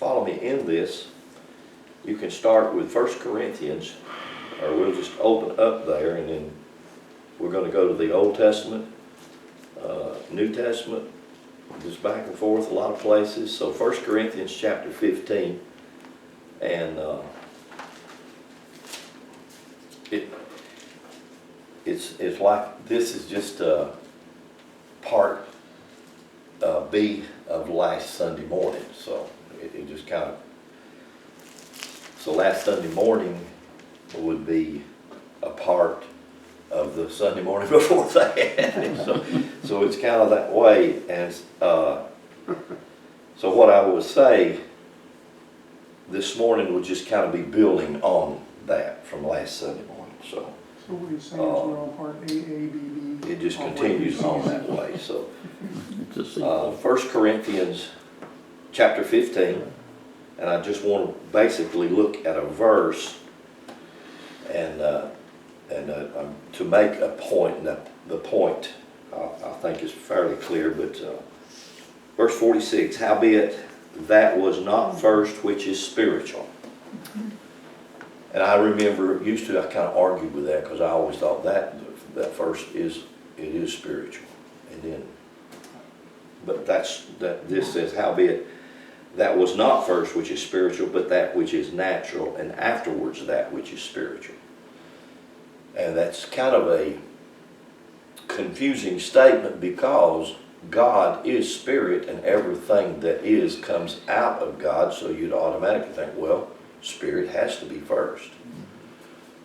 follow me in this, you can start with 1 Corinthians, or we'll just open up there, and then we're going to go to the Old Testament, New Testament, just back and forth a lot of places. So 1 Corinthians chapter 15, and it's like this is just part B of last Sunday morning. So it just kind of, so last Sunday morning would be a part of the Sunday morning before that. So it's kind of that way. And so what I would say this morning would just kind of be building on that from last Sunday morning. So what you're saying is we're on part A, B, B. It just continues on that way. So 1 Corinthians chapter 15, and I just want to basically look at a verse and to make a point, and the point I think is fairly clear, but verse 46, howbeit that was not first which is spiritual. And I remember, I kind of argued with that because I always thought that first is spiritual. And then, but this says, howbeit that was not first which is spiritual, but that which is natural, and afterwards that which is spiritual. And that's kind of a confusing statement because God is spirit and everything that is comes out of God, so you'd automatically think, well, spirit has to be first.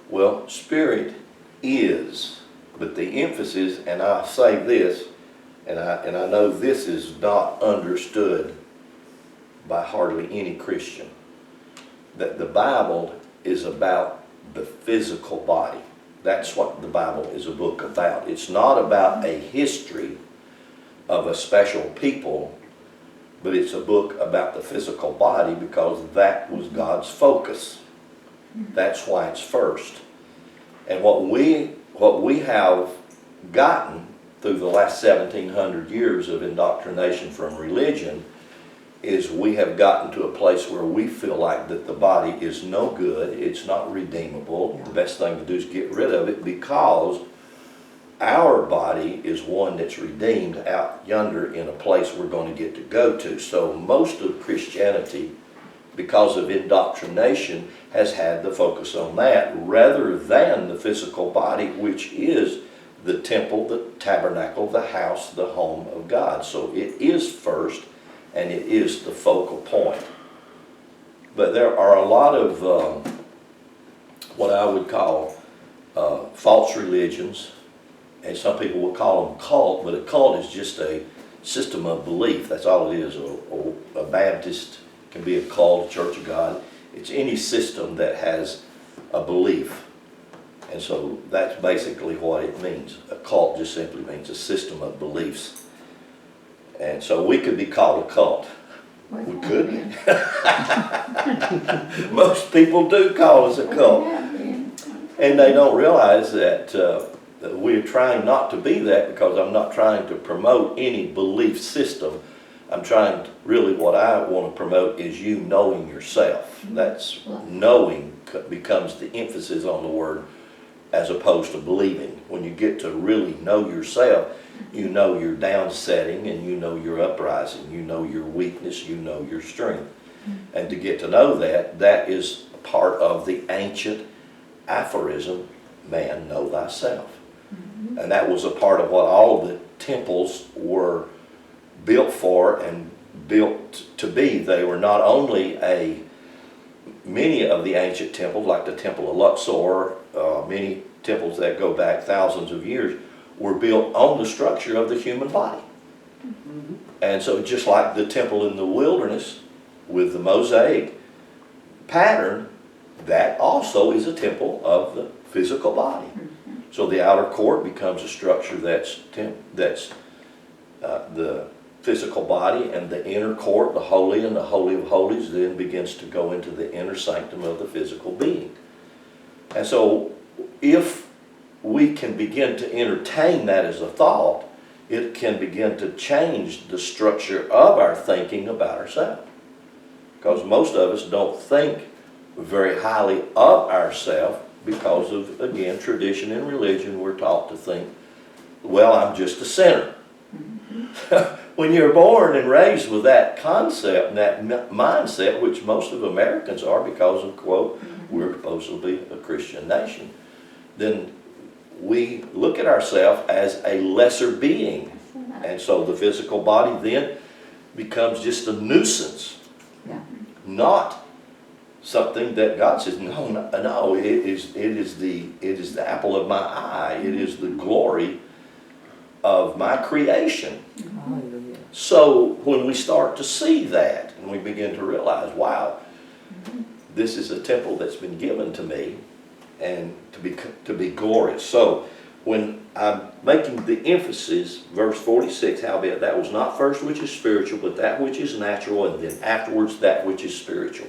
Well, spirit is, but the emphasis, and I say this, and I know this is not understood by hardly any Christian, that the Bible is about the physical body. That's what the Bible is a book about. It's not about a history of a special people, but it's a book about the physical body because that was God's focus. That's why it's first. And what we have gotten through the last 1700 years of indoctrination from religion is we have gotten to a place where we feel like that the body is no good, it's not redeemable. The best thing to do is get rid of it because our body is one that's redeemed out yonder in a place we're going to get to go to. So most of Christianity, because of indoctrination, has had the focus on that rather than the physical body, which is the temple, the tabernacle, the house, the home of God. So it is first, and it is the focal point. But there are a lot of what I would call false religions, and some people will call them cult, but a cult is just a system of belief. That's all it is. A Baptist can be a cult, a Church of God. It's any system that has a belief. And so that's basically what it means. A cult just simply means a system of beliefs. And so we could be called a cult. We could. Most people do call us a cult. And they don't realize that we're trying not to be that because I'm not trying to promote any belief system. I'm trying to, really what I want to promote is you knowing yourself. That's knowing becomes the emphasis on the word as opposed to believing. When you get to really know yourself, you know your downsetting and you know your uprising, you know your weakness, you know your strength. And to get to know that, that is part of the ancient aphorism, man, know thyself. And that was a part of what all the temples were built for and built to be. They were not only many of the ancient temples, like the Temple of Luxor, many temples that go back thousands of years, were built on the structure of the human body. And so just like the temple in the wilderness with the mosaic pattern, that also is a temple of the physical body. So the outer court becomes a structure that's the physical body, and the inner court, the holy and the holy of holies, then begins to go into the inner sanctum of the physical being. And so if we can begin to entertain that as a thought, it can begin to change the structure of our thinking about ourselves. Because most of us don't think very highly of ourselves because of, again, tradition and religion. We're taught to think, well, I'm just a sinner. When you're born and raised with that concept and that mindset, which most of Americans are because of, quote, we're supposed to be a Christian nation, then we look at ourselves as a lesser being. And so the physical body then becomes just a nuisance. Yeah. Not something that God says, no, it is the apple of my eye. It is the glory of my creation. Hallelujah. So when we start to see that and we begin to realize, wow, this is a temple that's been given to me and to be glorious. So when I'm making the emphasis, verse 46, howbeit that was not first which is spiritual, but that which is natural, and then afterwards that which is spiritual.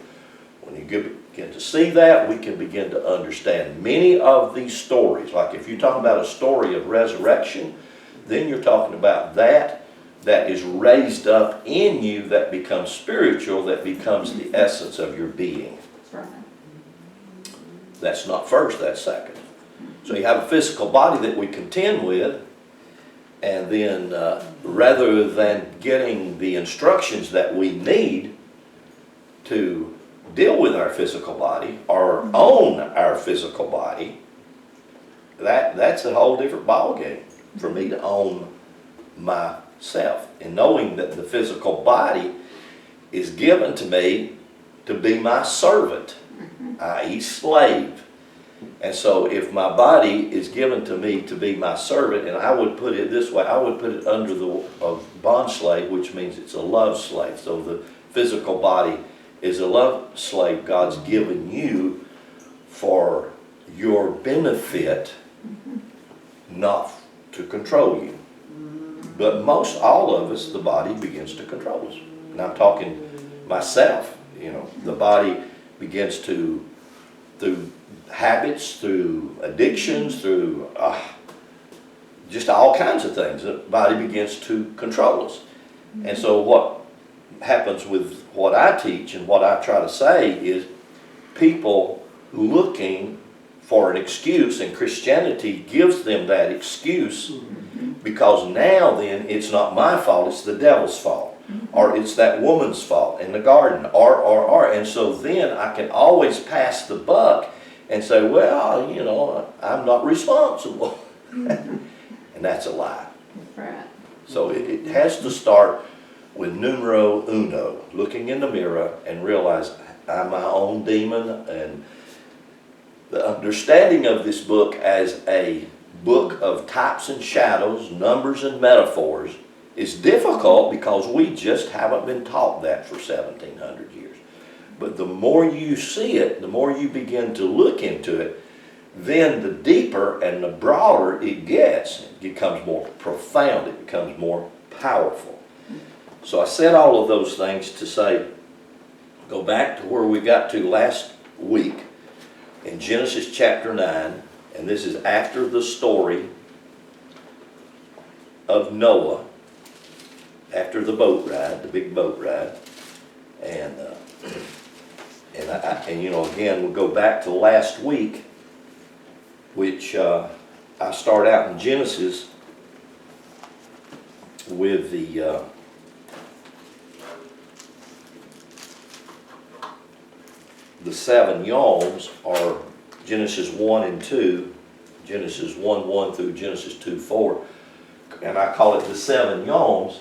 When you begin to see that, we can begin to understand many of these stories. Like if you talk about a story of resurrection, then you're talking about that is raised up in you, that becomes spiritual, that becomes the essence of your being. That's right. That's not first, that's second. So you have a physical body that we contend with, and then rather than getting the instructions that we need to deal with our physical body or own our physical body, that's a whole different ballgame for me to own myself. And knowing that the physical body is given to me to be my servant, i.e. slave. And so if my body is given to me to be my servant, and I would put it this way, I would put it under the bond slave, which means it's a love slave. So the physical body is a love slave God's given you for your benefit, not to control you. But most all of us, the body begins to control us. And I'm talking myself, the body begins to, through habits, through addictions, through just all kinds of things, the body begins to control us. And so what happens with what I teach and what I try to say is people looking for an excuse, and Christianity gives them that excuse because now then it's not my fault, it's the devil's fault. Or it's that woman's fault in the garden, or. And so then I can always pass the buck and say, well, I'm not responsible. And that's a lie. That's right. So it has to start with numero uno, looking in the mirror and realize I'm my own demon. And the understanding of this book as a book of types and shadows, numbers and metaphors is difficult because we just haven't been taught that for 1,700 years. But the more you see it, the more you begin to look into it, then the deeper and the broader it gets. It becomes more profound, it becomes more powerful. So I said all of those things to say, go back to where we got to last week in Genesis chapter 9, and this is after the story of Noah, after the boat ride, the big boat ride. And again, we'll go back to last week, which I start out in Genesis with the seven yawns, or Genesis 1 and 2, Genesis 1:1 through Genesis 2:4, and I call it the seven yawns.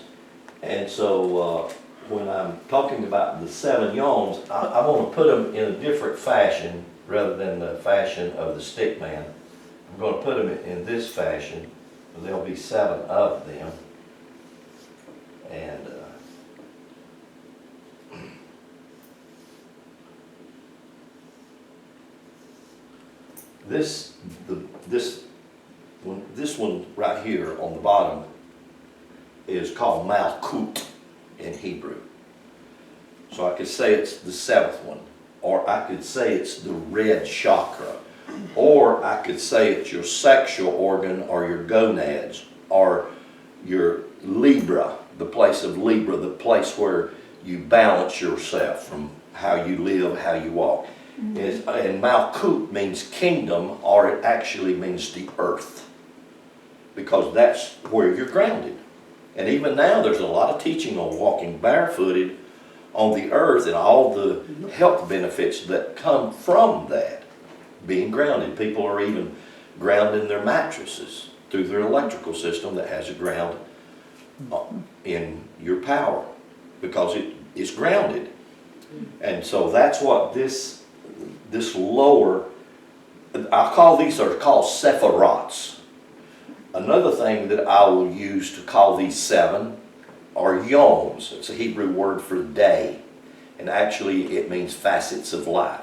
And so when I'm talking about the seven yawns, I want to put them in a different fashion rather than the fashion of the stick man. I'm going to put them in this fashion. There'll be seven of them. And this one right here on the bottom is called Malkut in Hebrew. So I could say it's the seventh one, or I could say it's the red chakra, or I could say it's your sexual organ or your gonads, or your Libra, the place of Libra, the place where you balance yourself from how you live, how you walk. And Malkut means kingdom, or it actually means the earth, because that's where you're grounded. And even now there's a lot of teaching on walking barefooted on the earth and all the health benefits that come from that, being grounded. People are even grounding their mattresses through their electrical system that has a ground in your power, because it is grounded. And so that's what this lower, I call these are called sephirots. Another thing that I will use to call these 7 are yoms. It's a Hebrew word for day, and actually it means facets of life.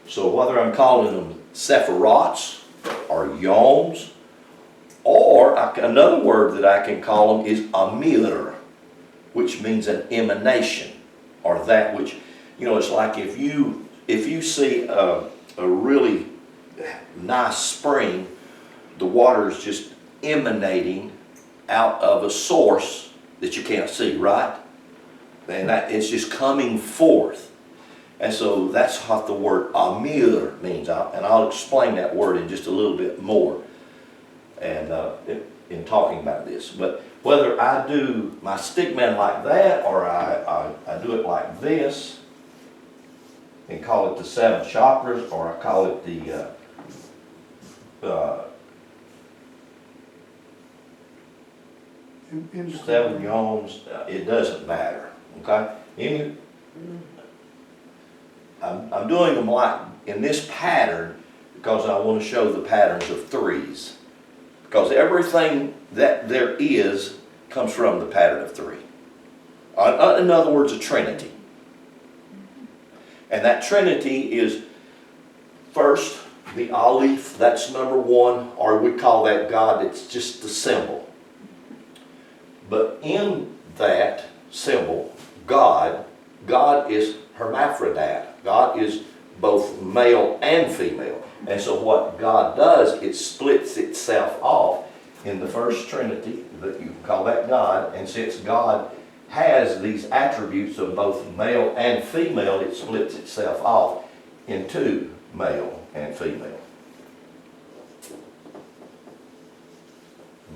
So whether I'm calling them sephirots or yoms, or another word that I can call them is amir, which means an emanation, or that which, it's like if you see a really nice spring, the water is just emanating out of a source that you can't see, right? And that it's just coming forth. And so that's what the word amir means. And I'll explain that word in just a little bit more and in talking about this. But whether I do my stickman like that, or I do it like this and call it the 7 chakras, or I call it the 7 yoms, it doesn't matter. Okay? I'm doing them like in this pattern because I want to show the patterns of 3s. Because everything that there is comes from the pattern of 3. In other words, a trinity. And that trinity is first the Aleph, that's number 1, or we call that God, it's just the symbol. But in that symbol, God is hermaphrodite. God is both male and female. And so what God does, it splits itself off in the first trinity, that you can call that God, and since God has these attributes of both male and female, it splits itself off into male and female.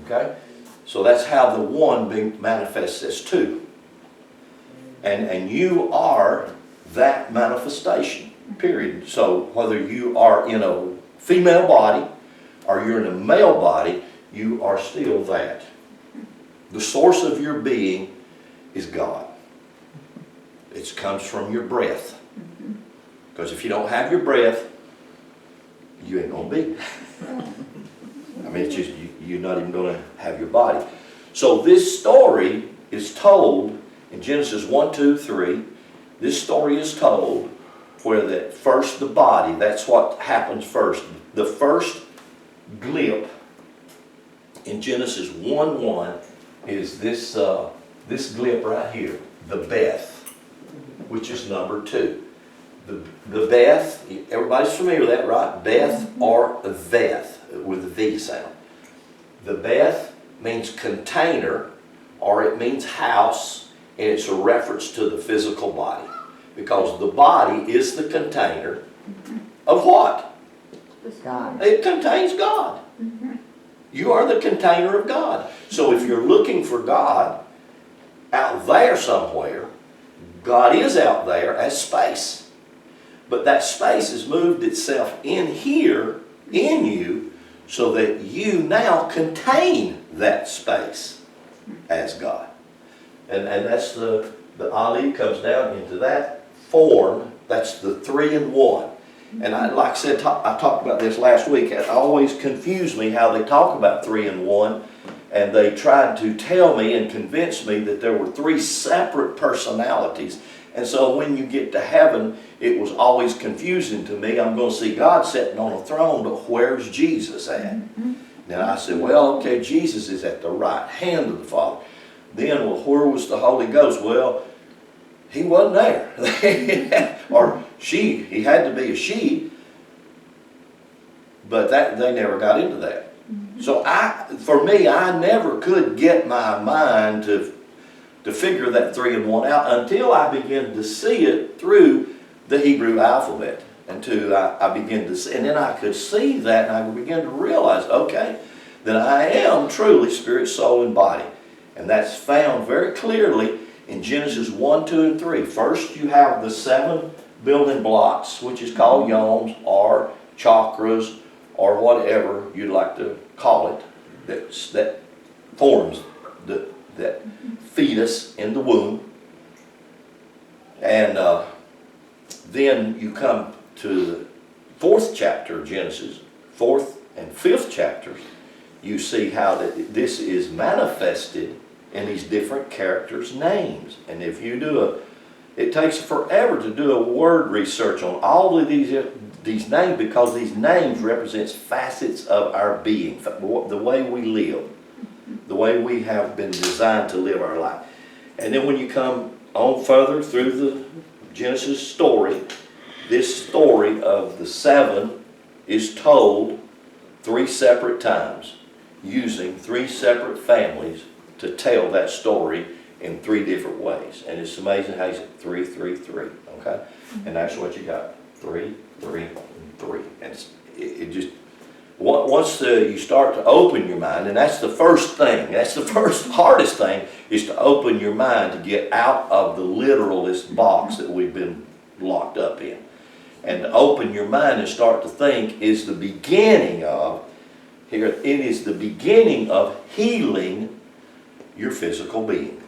Okay? So that's how the 1 manifests as 2. And you are that manifestation, period. So whether you are in a female body or you're in a male body, you are still that. The source of your being is God. It comes from your breath. Because if you don't have your breath, you ain't going to be. I mean, it's just, you're not even going to have your body. So this story is told in Genesis 1, 2, 3. This story is told where that first the body, that's what happens first. The first glip in Genesis 1, 1 is this glip right here, the Beth, which is number 2. The Beth, everybody's familiar with that, right? Beth or Veth, with the V sound. The Beth means container, or it means house, and it's a reference to the physical body. Because the body is the container of what? God. It contains God. You are the container of God. So if you're looking for God out there somewhere, God is out there as space. But that space has moved itself in here, in you, so that you now contain that space as God. And that's the Ali comes down into that form. That's the 3 in 1. And like I said, I talked about this last week. It always confused me how they talk about 3 in 1. And they tried to tell me and convince me that there were 3 separate personalities. And so when you get to heaven, it was always confusing to me. I'm going to see God sitting on a throne, but where's Jesus at? Then I said, well, okay, Jesus is at the right hand of the Father. Then, well, where was the Holy Ghost? Well, he wasn't there. Or she, he had to be a she. But they never got into that. So for me, I never could get my mind to figure that 3 in 1 out until I began to see it through the Hebrew alphabet. And two, I began to see, and then I could see that, and I began to realize, okay, that I am truly spirit, soul, and body. And that's found very clearly in Genesis 1, 2, and 3. First, you have the 7 building blocks, which is called yoms, or chakras, or whatever you'd like to call it, that forms that fetus in the womb. And then you come to the 4th chapter of Genesis, 4th and 5th chapters. You see how that this is manifested in these different characters' names. And if you do it takes forever to do a word research on all of these names, because these names represents facets of our being, the way we live, the way we have been designed to live our life. And then when you come on further through the Genesis story, this story of the 7 is told 3 separate times, using 3 separate families to tell that story in 3 different ways. And it's amazing how you say 3, 3, 3, okay? And that's what you got, 3, 3, and 3. And it just, once you start to open your mind, and that's the first thing, that's the first hardest thing, is to open your mind to get out of the literalist box that we've been locked up in. And to open your mind and start to think is the beginning of, here, it is the beginning of healing your physical being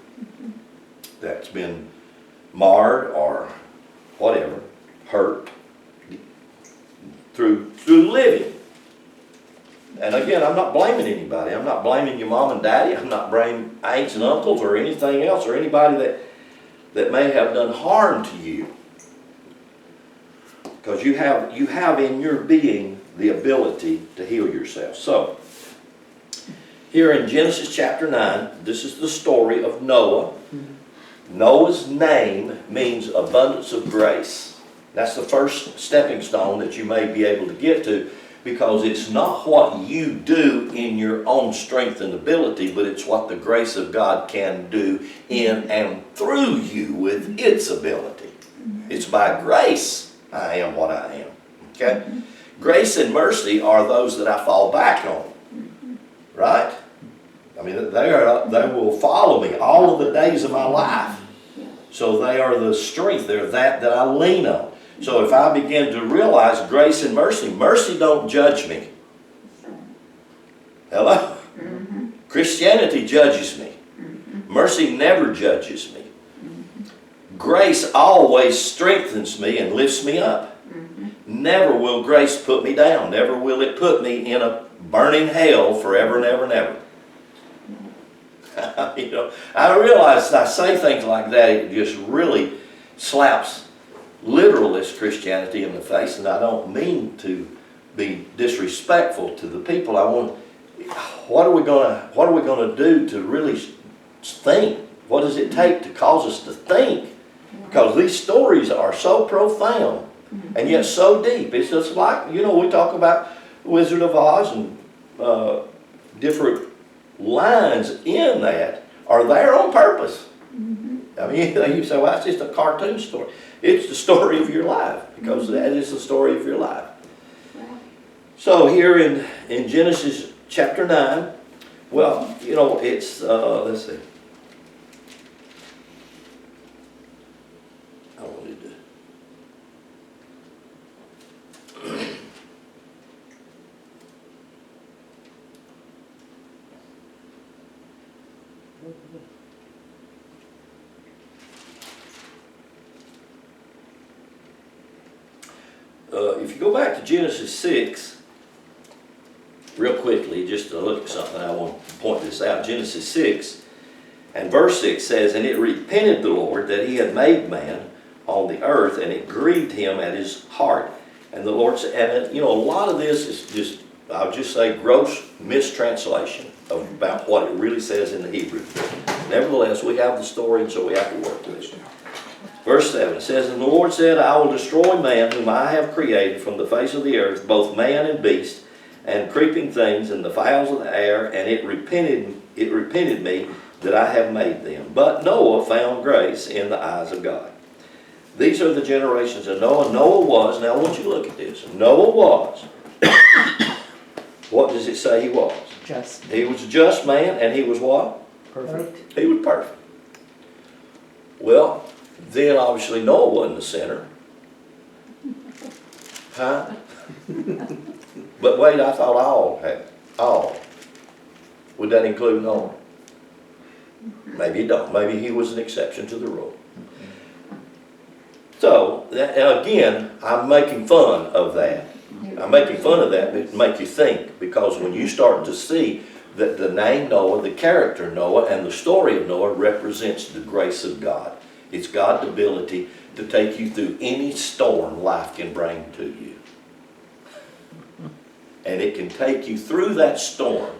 that's been marred or whatever, hurt through living. And again, I'm not blaming anybody. I'm not blaming your mom and daddy. I'm not blaming aunts and uncles or anything else or anybody that may have done harm to you. Because you have in your being the ability to heal yourself. So, here in Genesis chapter 9, this is the story of Noah. Noah's name means abundance of grace. That's the first stepping stone that you may be able to get to, because it's not what you do in your own strength and ability, but it's what the grace of God can do in and through you with its ability. It's by grace I am what I am. Okay? Grace and mercy are those that I fall back on. Right? I mean, they will follow me all of the days of my life. So they are the strength. They're that I lean on. So if I begin to realize grace and mercy, mercy don't judge me. Hello? Christianity judges me. Mercy never judges me. Grace always strengthens me and lifts me up. Never will grace put me down. Never will it put me in a burning hell forever and ever and ever. You know, I realize I say things like that, it just really slaps literalist Christianity in the face, and I don't mean to be disrespectful to the people. What are we going to do to really think? What does it take to cause us to think? Because these stories are so profound and yet so deep. It's just like, you know, we talk about Wizard of Oz, and different lines in that are there on purpose. I mean, you say, well, that's just a cartoon story. It's the story of your life, because that is the story of your life. So here in Genesis chapter 9, well, you know, it's, let's see. I wanted to. If you go back to Genesis 6, real quickly, just to look at something, I want to point this out. Genesis 6 and verse 6 says, "And it repented the Lord that he had made man on the earth, and it grieved him at his heart." And the Lord said, and you know, a lot of this is just, I'll just say, gross mistranslation about what it really says in the Hebrew. Nevertheless, we have the story, and so we have to work with it. Verse 7 says, "And the Lord said, I will destroy man whom I have created from the face of the earth, both man and beast, and creeping things, and the fowls of the air, and it repented me that I have made them. But Noah found grace in the eyes of God." These are the generations of Noah. Noah was, now I want you to look at this. Noah was, what does it say he was? Just. He was a just man, and he was what? Perfect. He was perfect. Well, then obviously Noah wasn't the sinner. Huh? But wait, I thought all had, all. Would that include Noah? Maybe it don't. Maybe he was an exception to the rule. So, again, I'm making fun of that. I'm making fun of that to make you think, because when you start to see that the name Noah, the character Noah, and the story of Noah represents the grace of God. It's God's ability to take you through any storm life can bring to you. And it can take you through that storm,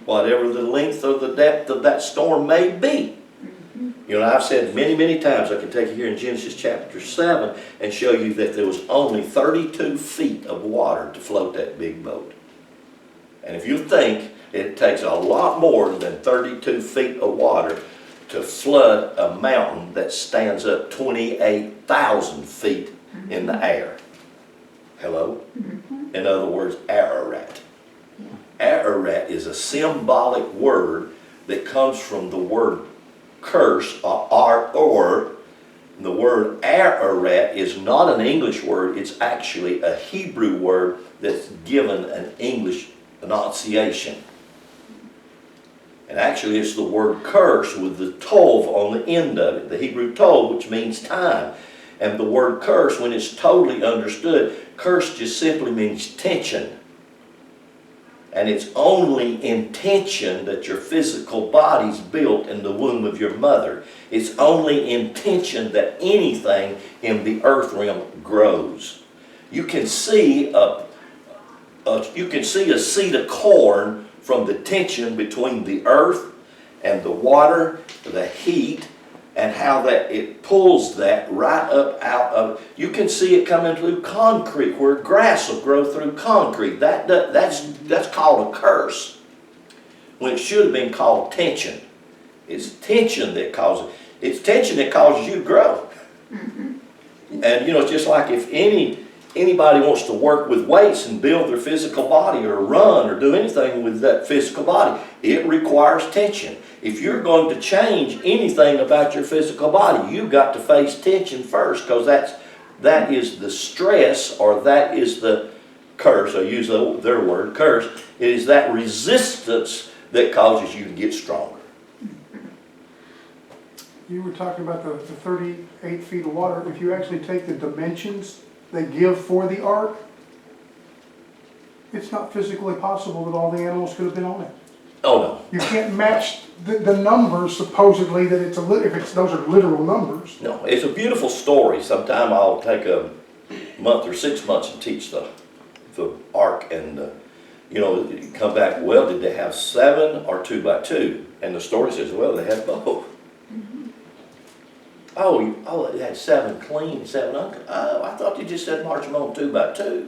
whatever the length or the depth of that storm may be. You know, I've said many, many times, I can take you here in Genesis chapter 7 and show you that there was only 32 feet of water to float that big boat. And if you think it takes a lot more than 32 feet of water to flood a mountain that stands up 28,000 feet in the air. Hello? In other words, Ararat. Ararat is a symbolic word that comes from the word curse, or the word Ararat is not an English word, it's actually a Hebrew word that's given an English enunciation. And actually it's the word curse with the tov on the end of it, the Hebrew tov, which means time. And the word curse, when it's totally understood, curse just simply means tension. And it's only in tension that your physical body's built in the womb of your mother. It's only in tension that anything in the earth realm grows. You can see a seed of corn from the tension between the earth and the water, the heat, and how that it pulls that right up out of. You can see it coming through concrete, where grass will grow through concrete. That's called a curse, when it should have been called tension. It's tension that causes it. It's tension that causes you to grow. And you know, it's just like if anybody wants to work with weights and build their physical body, or run, or do anything with that physical body, it requires tension. If you're going to change anything about your physical body, you've got to face tension first, because that is the stress, or that is the curse. I use their word, curse. It is that resistance that causes you to get stronger. You were talking about the 38 feet of water. If you actually take the dimensions they give for the ark, it's not physically possible that all the animals could have been on it. Oh no. You can't match the numbers supposedly that it's those are literal numbers. No, it's a beautiful story. Sometime I'll take a month or 6 months and teach the ark, and you know, come back. Well, did they have 7 or 2 by 2? And the story says, well, they had both. Oh, it had 7 clean, 7 unclean. Oh, I thought you just said march them on 2 by 2.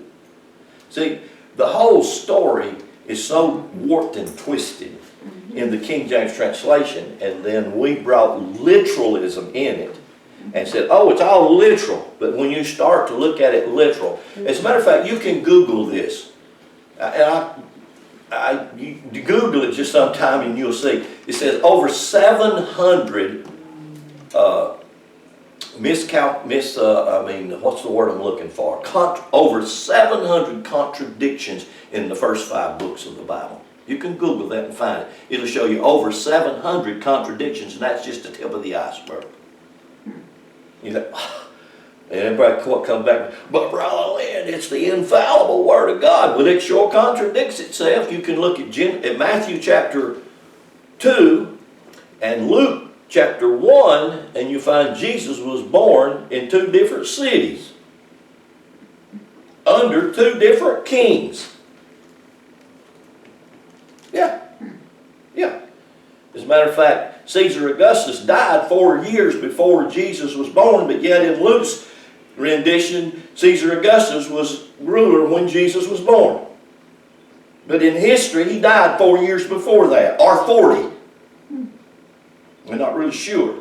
See, the whole story is so warped and twisted in the King James translation, and then we brought literalism in it and said, oh, it's all literal. But when you start to look at it literal, as a matter of fact, you can Google this. And you Google it just sometime and you'll see. It says over 700 what's the word I'm looking for? Over 700 contradictions in the first 5 books of the Bible. You can Google that and find it. It'll show you over 700 contradictions, and that's just the tip of the iceberg. You think, and everybody come back, but Brother Lynn, it's the infallible Word of God. Well, it sure contradicts itself. You can look at Matthew chapter 2 and Luke chapter 1, and you find Jesus was born in 2 different cities, under 2 different kings. Yeah. As a matter of fact, Caesar Augustus died 4 years before Jesus was born, but yet in Luke's rendition, Caesar Augustus was ruler when Jesus was born. But in history, he died 4 years before that, or 40. We're not really sure.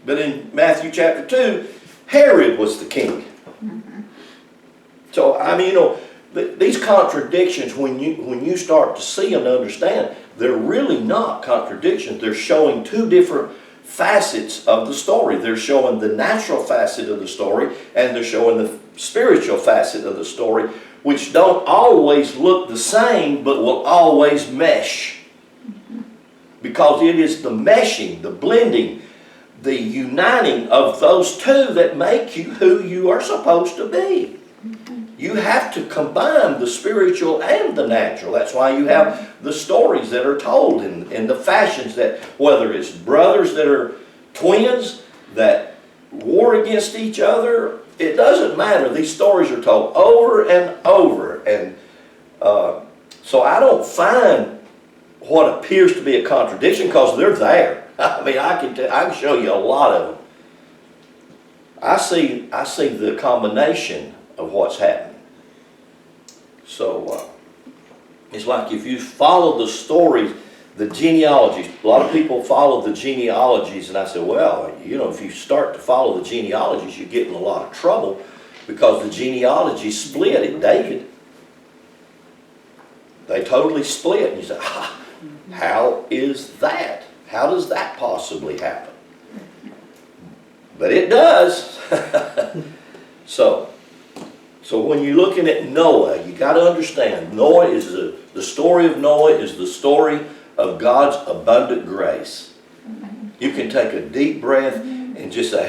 But in Matthew chapter 2, Herod was the king. So, I mean, you know, these contradictions, when you start to see and understand, they're really not contradictions. They're showing two different facets of the story. They're showing the natural facet of the story, and they're showing the spiritual facet of the story, which don't always look the same, but will always mesh. Because it is the meshing, the blending, the uniting of those two that make you who you are supposed to be. You have to combine the spiritual and the natural. That's why you have the stories that are told in the fashions that, whether it's brothers that are twins that war against each other, it doesn't matter. These stories are told over and over. And so I don't find what appears to be a contradiction, because they're there. I mean, I can show you a lot of them. I see the combination of what's happening. So it's like if you follow the stories, the genealogies. A lot of people follow the genealogies, and I say, well, you know, if you start to follow the genealogies, you get in a lot of trouble, because the genealogy split at David. They totally split, and you say, how is that? How does that possibly happen? But it does. So when you're looking at Noah, you got to understand, Noah is the story of Noah is the story of God's abundant grace. You can take a deep breath and just say,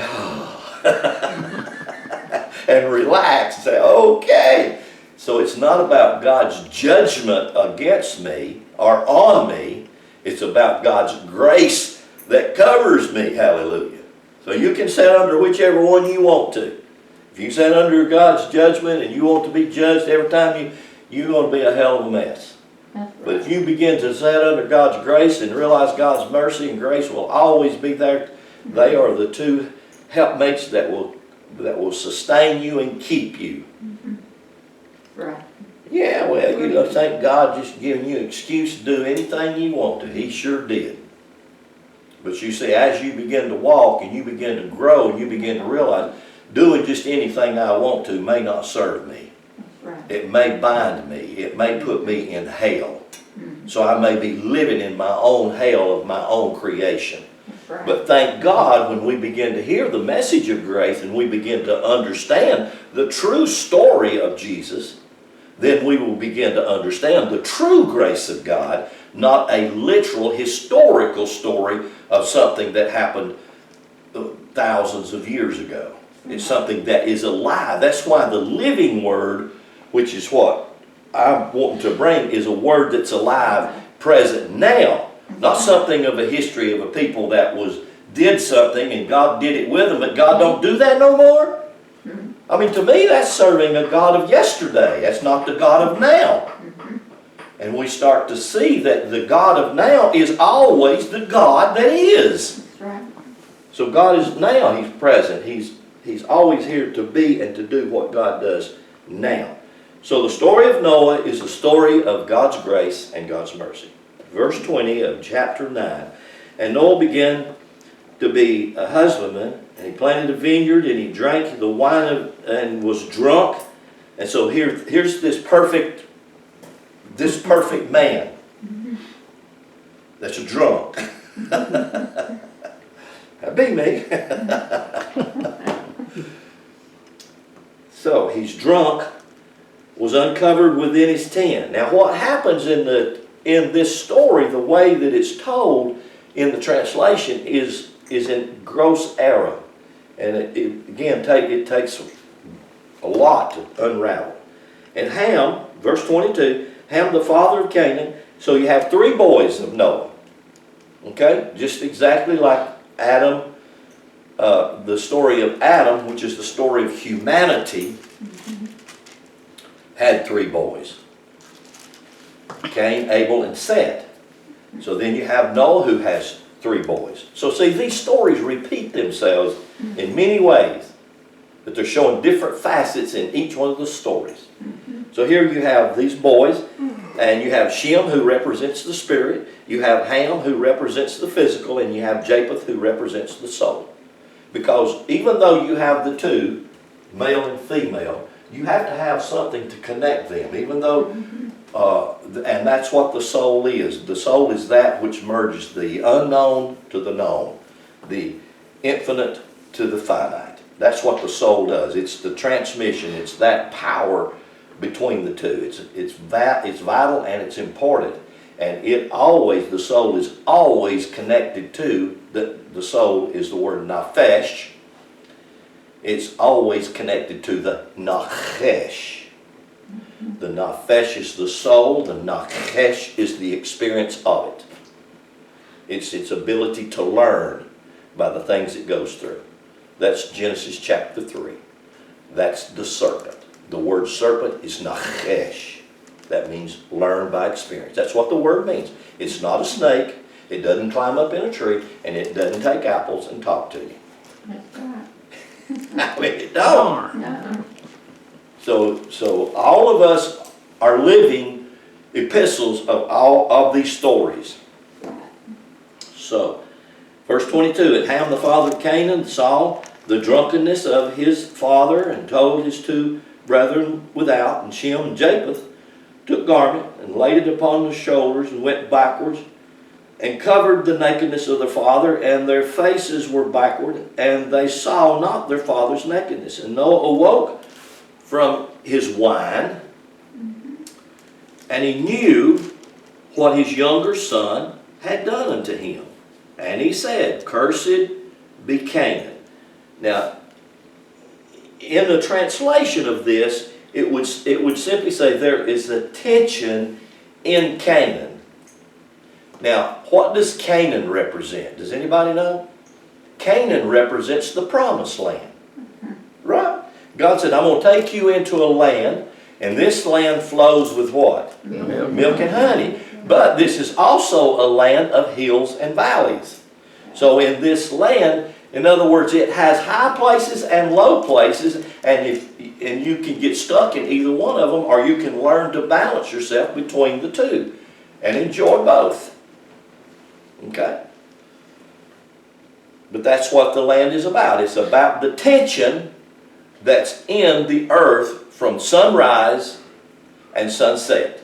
and relax and say, okay. So it's not about God's judgment against me or on me. It's about God's grace that covers me. Hallelujah. So you can sit under whichever one you want to. If you sit under God's judgment and you want to be judged every time, you're going to be a hell of a mess. Right. But if you begin to sit under God's grace and realize God's mercy and grace will always be there, they are the two helpmates that will sustain you and keep you. Right. Yeah, well, you know, thank God just giving you an excuse to do anything you want to. He sure did. But you see, as you begin to walk and you begin to grow and you begin to realize, doing just anything I want to may not serve me. Right. It may bind me. It may put me in hell. So I may be living in my own hell of my own creation. Right. But thank God, when we begin to hear the message of grace and we begin to understand the true story of Jesus, then we will begin to understand the true grace of God, not a literal historical story of something that happened thousands of years ago. It's something that is alive. That's why the living word, which is what I'm wanting to bring, is a word that's alive, present now. Not something of a history of a people that did something and God did it with them, but God don't do that no more. I mean, to me, that's serving a God of yesterday. That's not the God of now. And we start to see that the God of now is always the God that is. That's right. So God is now. He's present. He's always here to be and to do what God does now. So the story of Noah is the story of God's grace and God's mercy. Verse 20 of chapter 9. And Noah began to be a husbandman, and he planted a vineyard, and he drank the wine and was drunk. And so here's this perfect man that's a drunk. That'd be me. So he's drunk, was uncovered within his tent. Now what happens in this story, the way that it's told in the translation is in gross error. And it takes a lot to unravel. And Ham, verse 22, Ham the father of Canaan, so you have three boys of Noah. Okay? Just exactly like Adam. The story of Adam, which is the story of humanity, had three boys. Cain, Abel, and Seth. So then you have Noah, who has three boys. So see, these stories repeat themselves in many ways, but they're showing different facets in each one of the stories. So here you have these boys, and you have Shem, who represents the spirit. You have Ham, who represents the physical, and you have Japheth, who represents the soul. Because even though you have the two, male and female, you have to have something to connect them, even though, and that's what the soul is. The soul is that which merges the unknown to the known, the infinite to the finite. That's what the soul does. It's the transmission. It's that power between the two. It's vital and it's important. And the soul is always connected to, the soul is the word nafesh. It's always connected to the nachesh. The nafesh is the soul, the nachesh is the experience of it. It's its ability to learn by the things it goes through. That's Genesis chapter 3. That's the serpent. The word serpent is nachesh. That means learn by experience. That's what the word means. It's not a snake. It doesn't climb up in a tree, and it doesn't take apples and talk to you. That's right. I mean, it don't. No. So all of us are living epistles of all of these stories. So, verse 22, and Ham the father of Canaan saw the drunkenness of his father, and told his two brethren without, and Shem and Japheth took garment and laid it upon their shoulders and went backwards and covered the nakedness of their father, and their faces were backward, and they saw not their father's nakedness. And Noah awoke from his wine, and he knew what his younger son had done unto him. And he said, Cursed be Canaan. Now, in the translation of this, it would simply say there is a tension in Canaan. Now, what does Canaan represent? Does anybody know? Canaan represents the promised land. Right? God said, I'm going to take you into a land, and this land flows with what? Milk and honey. But this is also a land of hills and valleys. So in this land, in other words, it has high places and low places, and you can get stuck in either one of them, or you can learn to balance yourself between the two and enjoy both. Okay? But that's what the land is about. It's about the tension that's in the earth from sunrise and sunset.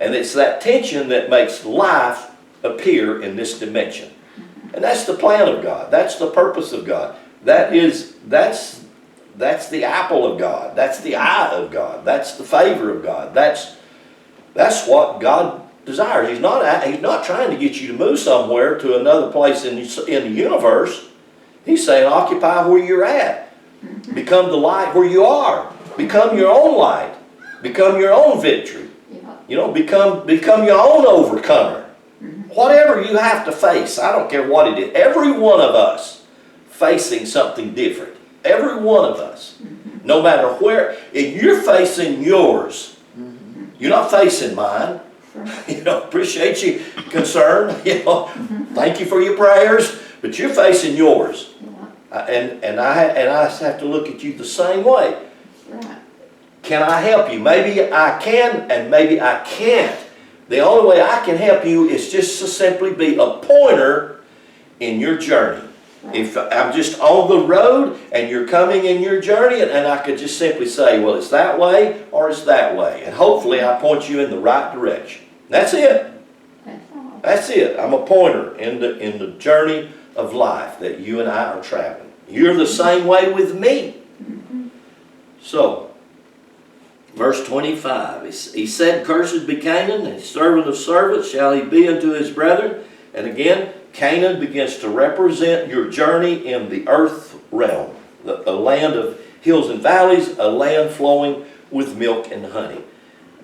And it's that tension that makes life appear in this dimension. And that's the plan of God. That's the purpose of God. That's the apple of God. That's the eye of God. That's the favor of God. That's what God desires. He's not trying to get you to move somewhere to another place in the universe. He's saying occupy where you're at. Become the light where you are. Become your own light. Become your own victory. You know, become your own overcomer. Whatever you have to face, I don't care what it is. Every one of us facing something different. Every one of us. No matter where. If you're facing yours, you're not facing mine. You know, appreciate you concern. You know, thank you for your prayers, but you're facing yours. And I have to look at you the same way. Can I help you? Maybe I can, and maybe I can't. The only way I can help you is just to simply be a pointer in your journey. If I'm just on the road and you're coming in your journey, and I could just simply say, well, it's that way or it's that way. And hopefully I point you in the right direction. That's it. That's it. I'm a pointer in the journey of life that you and I are traveling. You're the same way with me. So, verse 25, he said, Cursed be Canaan, and servant of servants shall he be unto his brethren. And again, Canaan begins to represent your journey in the earth realm. A land of hills and valleys, a land flowing with milk and honey.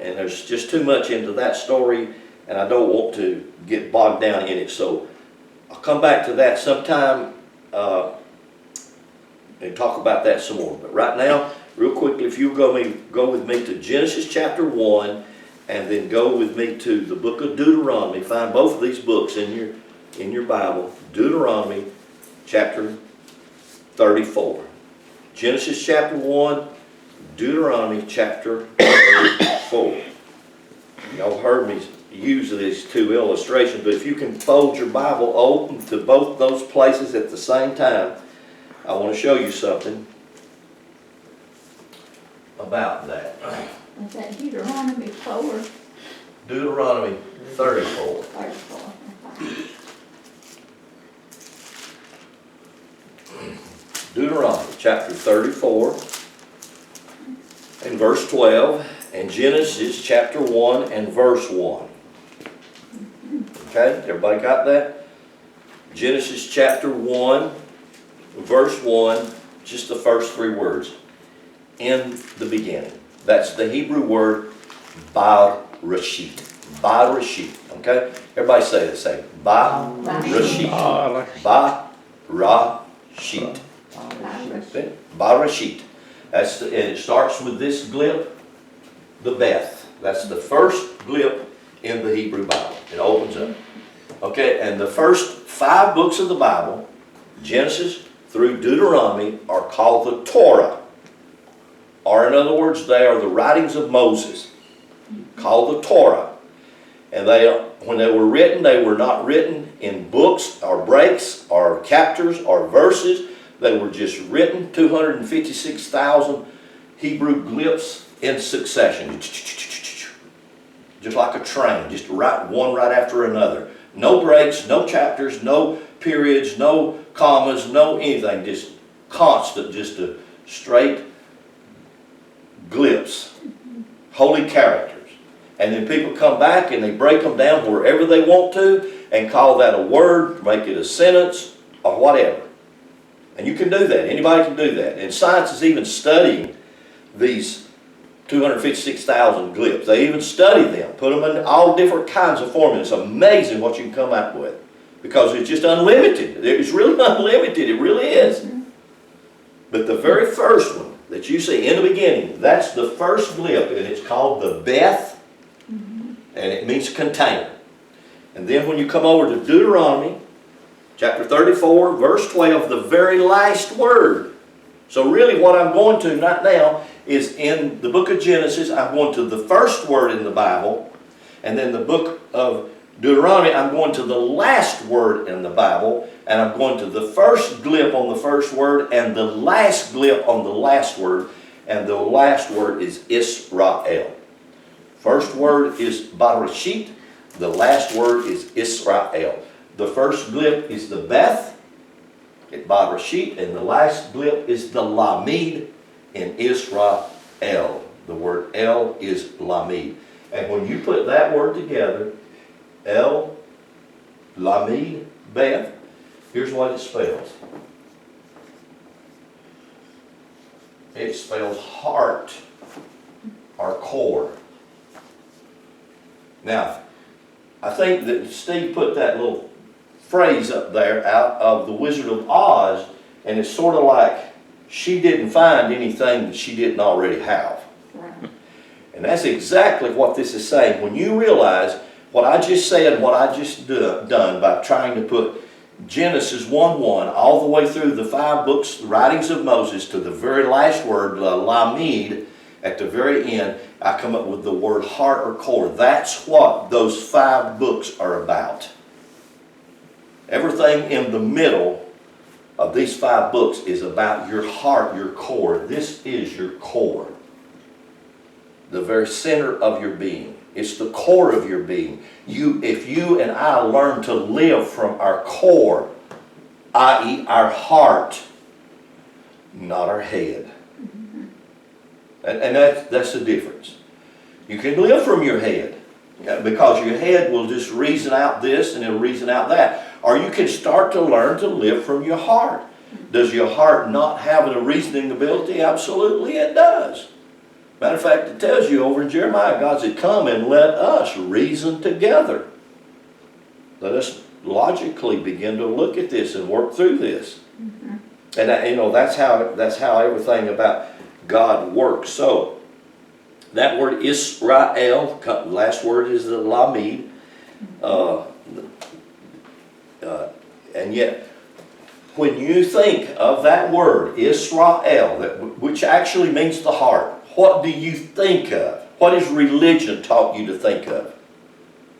And there's just too much into that story, and I don't want to get bogged down in it. So I'll come back to that sometime and talk about that some more. But right now, real quickly, if you go with me to Genesis chapter 1, and then go with me to the book of Deuteronomy. Find both of these books in your Bible. Deuteronomy chapter 34. Genesis chapter 1, Deuteronomy chapter 34. Y'all heard me use these two illustrations, but if you can fold your Bible open to both those places at the same time, I want to show you something about that. Is that Deuteronomy 4? Deuteronomy 34. 34. Deuteronomy chapter 34 and verse 12, and Genesis chapter 1 and verse 1. Okay, everybody got that? Genesis chapter 1, verse 1, just the first 3 words. In the beginning. That's the Hebrew word Barashit. Barashit. Okay? Everybody say the same. Barashit. Barashit. Barashit. That's and it starts with this glip, the Beth. That's the first glip in the Hebrew Bible. It opens up. Okay, and the first 5 books of the Bible, Genesis through Deuteronomy, are called the Torah. Or in other words, they are the writings of Moses, called the Torah. And when they were not written in books or breaks or chapters or verses. They were just written, 256,000 Hebrew glyphs in succession. Just like a train, just one right after another. No breaks, no chapters, no periods, no commas, no anything. Just constant, just a straight glyphs, holy characters. And then people come back and they break them down wherever they want to and call that a word, make it a sentence, or whatever. And you can do that. Anybody can do that. And science is even studying these 256,000 glyphs. They even study them, put them in all different kinds of formulas. It's amazing what you can come up with because it's just unlimited. It's really unlimited. It really is. But the very first one that you see in the beginning, that's the first glyph, and it's called the Beth, and it means container. And then when you come over to Deuteronomy, chapter 34, verse 12, the very last word. So really what I'm going to right now is in the book of Genesis, I'm going to the first word in the Bible, and then the book of Deuteronomy, I'm going to the last word in the Bible, and I'm going to the first glyph on the first word, and the last glyph on the last word, and the last word is Israel. First word is Barashit, the last word is Israel. The first glyph is the Beth, at Barashit, and the last glyph is the Lamed in Israel. The word El is Lamed. And when you put that word together, El, Lamed, Beth, here's what it spells. It spells heart or core. Now, I think that Steve put that little phrase up there out of The Wizard of Oz, and it's sort of like she didn't find anything that she didn't already have. Right. And that's exactly what this is saying. When you realize what I just said, what I just done by trying to put Genesis 1:1 all the way through the 5 books, the writings of Moses, to the very last word, Lamed, at the very end, I come up with the word heart or core. That's what those 5 books are about. Everything in the middle of these 5 books is about your heart, your core. This is your core. The very center of your being. It's the core of your being. If you and I learn to live from our core, i.e. our heart, not our head. And that's the difference. You can live from your head, because your head will just reason out this and it'll reason out that. Or you can start to learn to live from your heart. Does your heart not have a reasoning ability? Absolutely it does. Matter of fact, it tells you over in Jeremiah, God said, come and let us reason together. Let us logically begin to look at this and work through this. And that's how everything about God works. So, that word Israel, last word is the Lamed. And yet, when you think of that word, Israel, which actually means the heart, what do you think of? What has religion taught you to think of?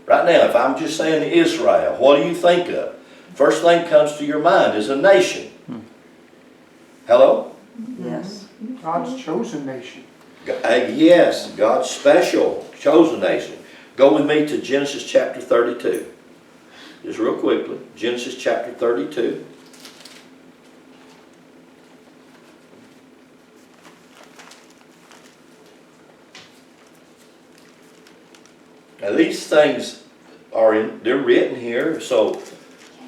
Right now, if I'm just saying Israel, what do you think of? First thing comes to your mind is a nation. Hello? Yes. God's chosen nation. Yes, God's special, chosen nation. Go with me to Genesis chapter 32. Just real quickly, Genesis chapter 32. Now these things they're written here, so,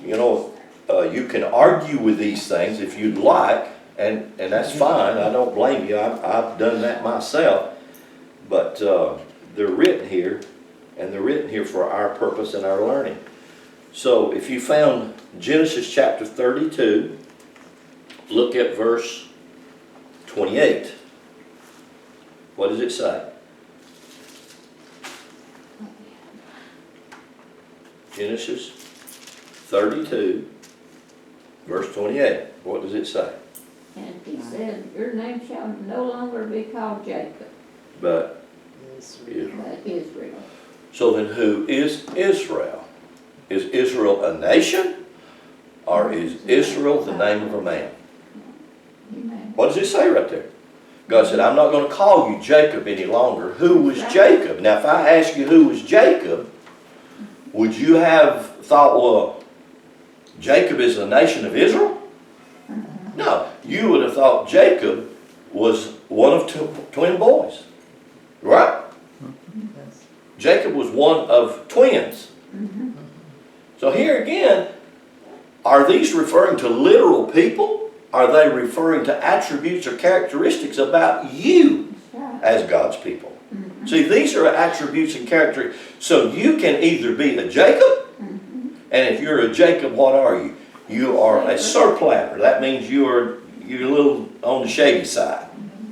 you know, you can argue with these things if you'd like, and that's fine. I don't blame you. I've done that myself. But they're written here, and they're written here for our purpose and our learning. So if you found Genesis chapter 32, look at verse 28. What does it say? Genesis 32, verse 28. What does it say? And he said, your name shall no longer be called Jacob, But Israel. but Israel. so then who is Israel? Is Israel a nation? Or is Israel the name of a man? Amen. What does it say right there? God said, I'm not going to call you Jacob any longer. Who was Jacob? Now if I ask you who was Jacob, would you have thought, well, Jacob is the nation of Israel? No, you would have thought Jacob was one of twin boys. Right? Yes. Jacob was one of twins. So here again, are these referring to literal people? Are they referring to attributes or characteristics about you as God's people? See, these are attributes and characteristics. So you can either be a Jacob, and if you're a Jacob, what are you? You are a surplanter. That means you're a little on the shady side.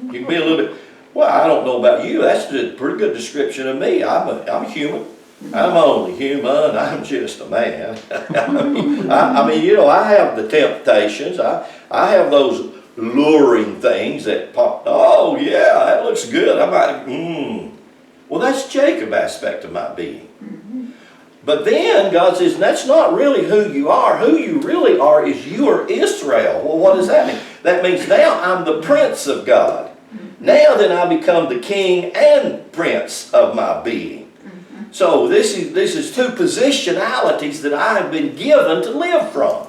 You can be a little bit, well, I don't know about you. That's a pretty good description of me. I'm human. I'm only human. I'm just a man. I mean, you know, I have the temptations. I have those luring things that pop. Oh, yeah, that looks good. I might, Well, that's Jacob aspect of my being. But then God says, that's not really who you are. Who you really are is you are Israel. Well, what does that mean? That means now I'm the prince of God. Now then I become the king and prince of my being. So this is two positionalities that I have been given to live from.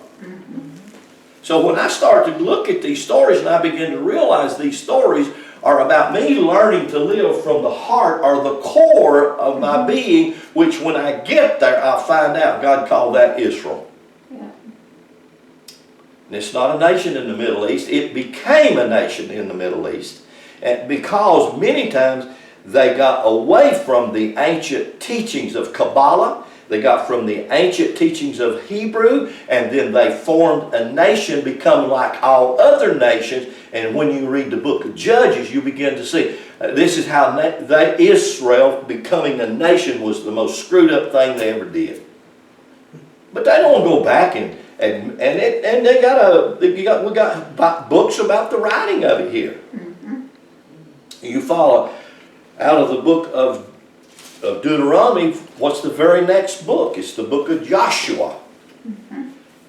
So when I start to look at these stories and I begin to realize these stories are about me learning to live from the heart or the core of my being, which when I get there, I'll find out God called that Israel. Yeah. And it's not a nation in the Middle East. It became a nation in the Middle East. And because many times they got away from the ancient teachings of Kabbalah, they got from the ancient teachings of Hebrew, and then they formed a nation, become like all other nations. And when you read the book of Judges, you begin to see this is how Israel becoming a nation was the most screwed up thing they ever did. But they don't go back and we got books about the writing of it here. You follow out of the book of Deuteronomy. What's the very next book? It's the book of Joshua.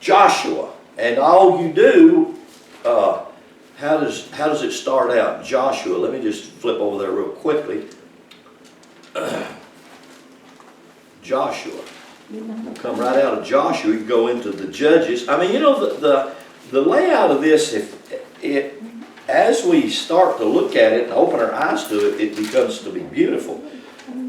Joshua, and all you do. How does it start out? Joshua. Let me just flip over there real quickly. Joshua. Come right out of Joshua. You go into the Judges. I mean, you know, the layout of this, as we start to look at it and open our eyes to it, it becomes to be beautiful.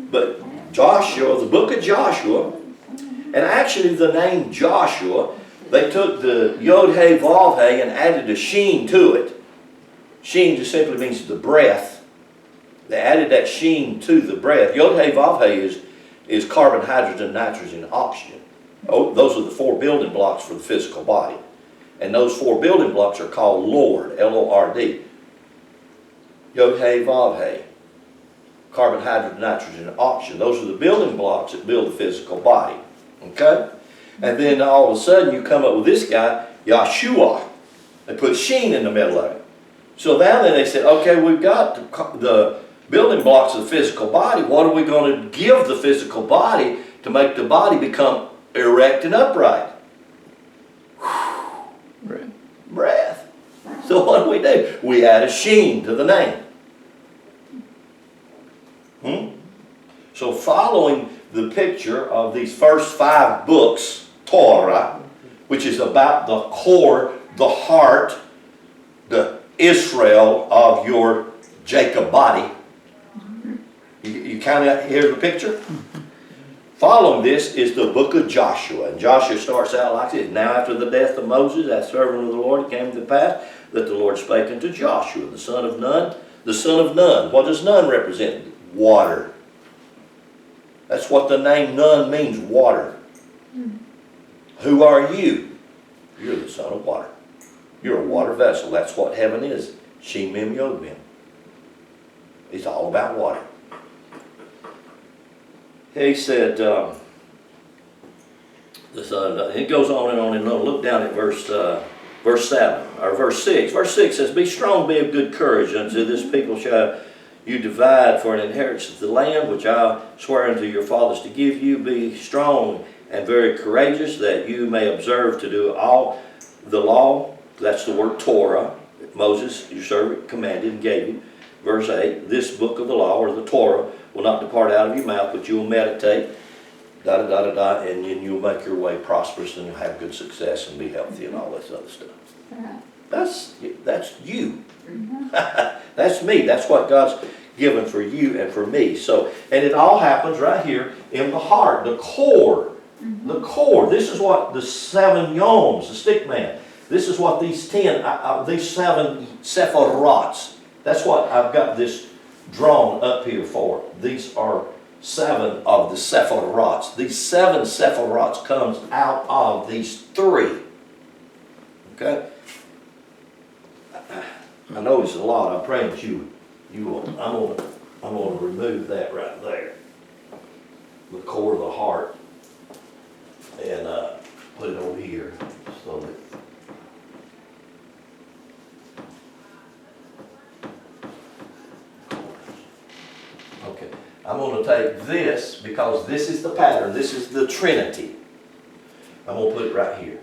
But Joshua, the book of Joshua, and actually the name Joshua, they took the Yod-Heh, Vav-Heh and added a sheen to it. Sheen just simply means the breath. They added that sheen to the breath. Yod-Heh, Vav-Heh is carbon, hydrogen, nitrogen, oxygen. Oh, those are the four building blocks for the physical body. And those four building blocks are called Lord, L-O-R-D. Yod-Heh, Vav-Heh. Carbon, hydrogen, nitrogen, and oxygen. Those are the building blocks that build the physical body. Okay? And then all of a sudden you come up with this guy, Yahshua. They put sheen in the middle of it. So now then they said, okay, we've got the building blocks of the physical body. What are we going to give the physical body to make the body become erect and upright? Breath. So what do? We add a sheen to the name. So following the picture of these first 5 books, Torah, which is about the core, the heart, the Israel of your Jacob body. You kind of hear the picture? Following this is the book of Joshua. And Joshua starts out like this. Now after the death of Moses, that servant of the Lord, it came to pass that the Lord spake unto Joshua, the son of Nun. The son of Nun. What does Nun represent? Water. That's what the name Nun means, water. Who are you? You're the son of water. You're a water vessel. That's what heaven is. Shem Mem Yod Mem. It's all about water. He said, it goes on and on and on. Look down at verse 7, or verse 6. Verse 6 says, be strong, be of good courage, unto this people shall you divide for an inheritance the land which I swear unto your fathers to give you. Be strong and very courageous, that you may observe to do all the law. That's the word Torah. Moses, your servant, commanded and gave you. Verse 8, this book of the law, or the Torah, will not depart out of your mouth, but you will meditate, and then you'll make your way prosperous, and you'll have good success and be healthy and all this other stuff. That's you. That's me. That's what God's given for you and for me. So, and it all happens right here in the heart, the core. The core. This is what the 7 yoms, the stick man. This is what these 7 sephirots. That's what I've got this drawn up here for. These are 7 of the sephirots. These 7 sephirots comes out of these 3. Okay? I know it's a lot. I'm praying that you will. I'm going to remove that right there. The core of the heart. And put it over here so that okay. I'm going to take this, because this is the pattern. This is the Trinity. I'm going to put it right here.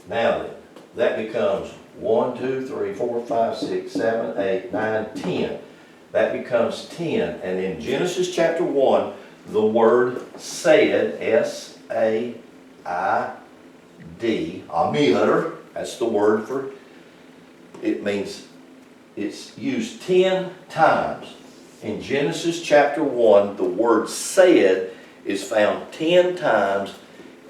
Now then, that becomes 1, 2, 3, 4, 5, 6, 7, 8, 9, 10. That becomes 10. And in Genesis chapter 1, the word said, S-A-I-D, Amir, that's the word for, it means, it's used 10 times. In Genesis chapter 1, the word said is found 10 times,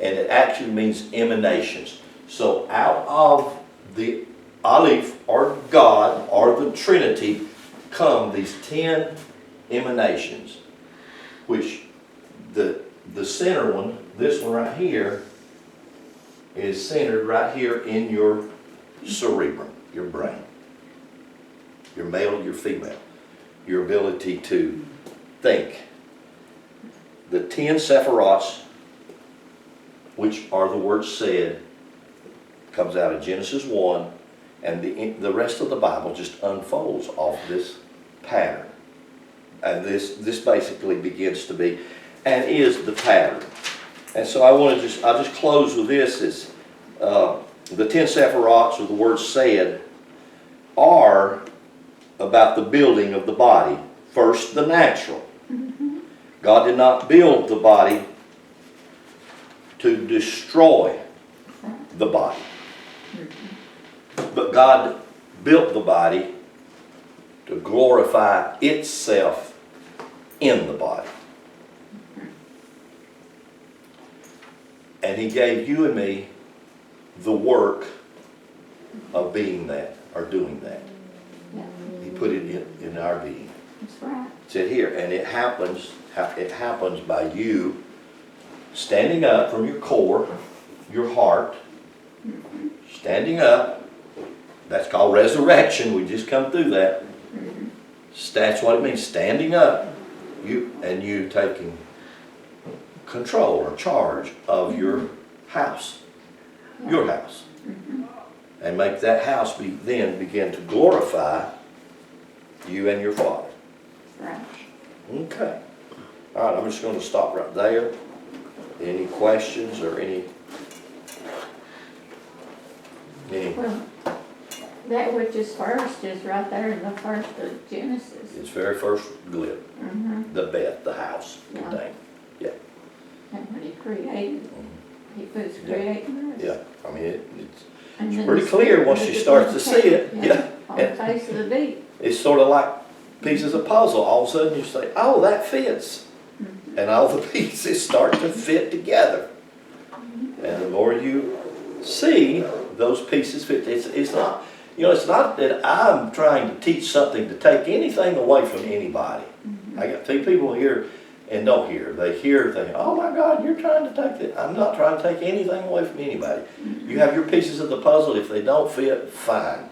and it actually means emanations. So out of the Aleph, or God, or the Trinity, come these 10 emanations, which the center one, this one right here, is centered right here in your cerebrum, your brain. Your male, your female. Your ability to think. The 10 sephirots, which are the words said, comes out of Genesis 1, and the rest of the Bible just unfolds off this pattern. And this basically begins to be, and is the pattern. And so I'll just close with this, is the 10 sephirots, or the words said, are about the building of the body. First, the natural. God did not build the body to destroy the body. But God built the body to glorify itself in the body. And He gave you and me the work of being that, or doing that. He put it in our being. That's right. It's in here, and it happens by you standing up from your core, your heart, standing up. That's called resurrection. We just come through that. That's what it means, standing up. You taking control or charge of your house. Your house. And make that house then begin to glorify you and your Father. Right. Okay. All right, I'm just going to stop right there. Any questions or any Meaning, Well, that which is first is right there in the first of Genesis. its very first glip, Mm-hmm. the bed, the house, the Yeah. thing. And when he created, he was Yeah. creating us. Yeah, I mean, it's And then pretty the clear Spirit once was you the start to one see it, that- yeah. On the face of the deep. It's sort of like pieces of puzzle. All of a sudden you say, oh, that fits. Mhm. And all the pieces start to fit together. And the more you see those pieces fit, it's not, you know, it's not that I'm trying to teach something to take anything away from anybody. I got two people here and don't hear. They hear thinking, oh my God, you're trying to take it. I'm not trying to take anything away from anybody. You have your pieces of the puzzle. If they don't fit, fine.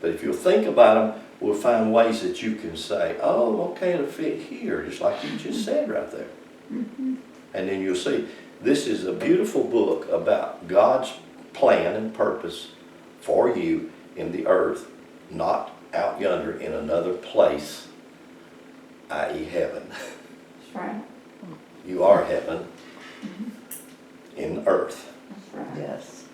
But if you'll think about them, we'll find ways that you can say, oh, okay, it'll fit here, just like you just said right there. Mhm. And then you'll see, this is a beautiful book about God's plan and purpose for you in the earth, not out yonder in another place, i.e. heaven. That's right, You are heaven in earth. that's right. Yes.